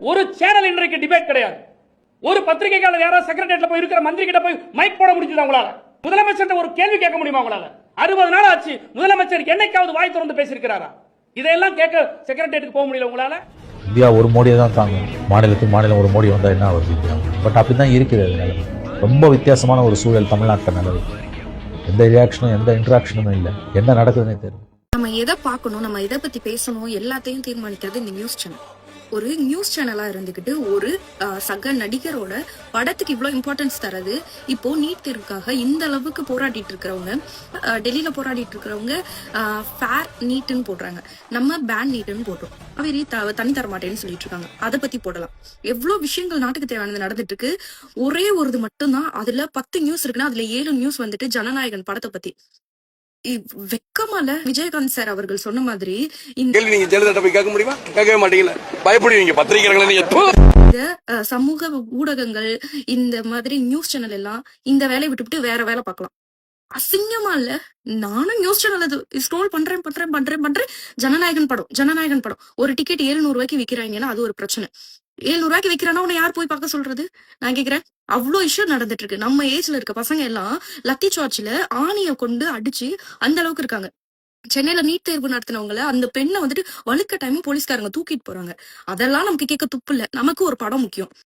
ஒரு சேனல் இன்றைக்கு டிபேட் கிடையாது. ஒரு பத்திரிகையாளர் யாராவது செக்ரட்டரியேட்ல போய் இருக்கிற மந்திரி கிட்ட போய் மைக் போட முடிஞ்சதா உங்களால? முதலமைச்சர் ஒரு கேள்வி கேட்க முடியுமா உங்களால? 60 நாள் ஆச்சு முதலமைச்சர் என்னைக்காவது வாய் திறந்து பேசியிருக்கிறாரா? இதையெல்லாம் கேட்க செக்ரட்டரியேட்டுக்கு போக முடியல உங்களால? இந்தியா ஒரு மோடியை தான் தாங்க, மாநிலத்துக்கு மாநிலம் ஒரு மோடி வந்தா என்ன ஆகுது இந்தியா? பட் அப்படிதான் இருக்குது. நிலைமை ரொம்ப வித்தியாசமான ஒரு சூழல் தமிழ்நாட்டில் நிலவு. எந்த ரியாக்ஷனும் எந்த இன்ட்ராக்ஷனும் இல்லை. என்ன நடக்குதுன்னே தெரியும். நம்ம எதை பார்க்கணும், நம்ம எதை பத்தி பேசணும் எல்லாத்தையும் தீர்மானிக்கிறது இந்த நியூஸ் சேனல். ஒரு நியூஸ் சேனலா இருந்துகிட்டு ஒரு சக நடிகரோட படத்துக்கு இவ்வளவு இம்பார்ட்டன்ஸ் தரது. இப்போ நீட் தேர்வுக்காக இந்த அளவுக்கு போராடிட்டு இருக்கிறவங்க, டெல்லியில போராடிட்டு இருக்கிறவங்க ஃபேர் நீட்னு போடுறாங்க, நம்ம பேன் நீட்னு போடுறோம். அவரே தனி தர மாட்டேன்னு சொல்லிட்டு இருக்காங்க. அதை பத்தி போடலாம். எவ்வளவு விஷயங்கள் நாட்டுக்கு தேவையானது நடந்துட்டு இருக்கு. ஒரே ஒரு இது மட்டும்தான் அதுல 10 நியூஸ் இருக்குன்னா அதுல 7 நியூஸ் வந்துட்டு ஜனநாயகன் படத்தை பத்தி. வெக்கமால விஜயகாந்த் சார் அவர்கள் சொன்ன மாதிரி நீங்க ஜெயலலிதா போய் கேட்க முடியுமா? கேட்கவே மாட்டீங்கல்ல, பயப்படுவீங்க பத்திரிகையாளர்கள். இந்த சமூக ஊடகங்கள் இந்த மாதிரி நியூஸ் சேனல் எல்லாம் இந்த வேலையை விட்டுவிட்டு வேற வேலை பார்க்கலாம். அசிங்கமா இல்ல? நானும் நியூஸ் சேனல் ஸ்க்ரோல் பண்றேன். ஜனநாயகன் படம் ஒரு டிக்கெட் 700 ரூபாய்க்கு விக்கிறாங்கன்னா அது ஒரு பிரச்சனை. 700 ரூபாய்க்கு விக்கிறானா உன்னை யார் போய் பார்க்க சொல்றது? நான் கேக்குறேன். அவ்வளவு இஷ்யூ நடந்துட்டு இருக்கு. நம்ம ஏஜ்ல இருக்க பசங்க எல்லாம் லத்தி சார்ஜ்ல ஆணிய கொண்டு அடிச்சு அந்த அளவுக்கு இருக்காங்க. சென்னையில நீட் தேர்வு நடத்தினவங்கள அந்த பெண்ணை வந்துட்டு வழுக்க டைமும் போலீஸ்காரங்க தூக்கிட்டு போறாங்க. அதெல்லாம் நமக்கு கேட்க துப்பு இல்ல. நமக்கு ஒரு படம் முக்கியம்.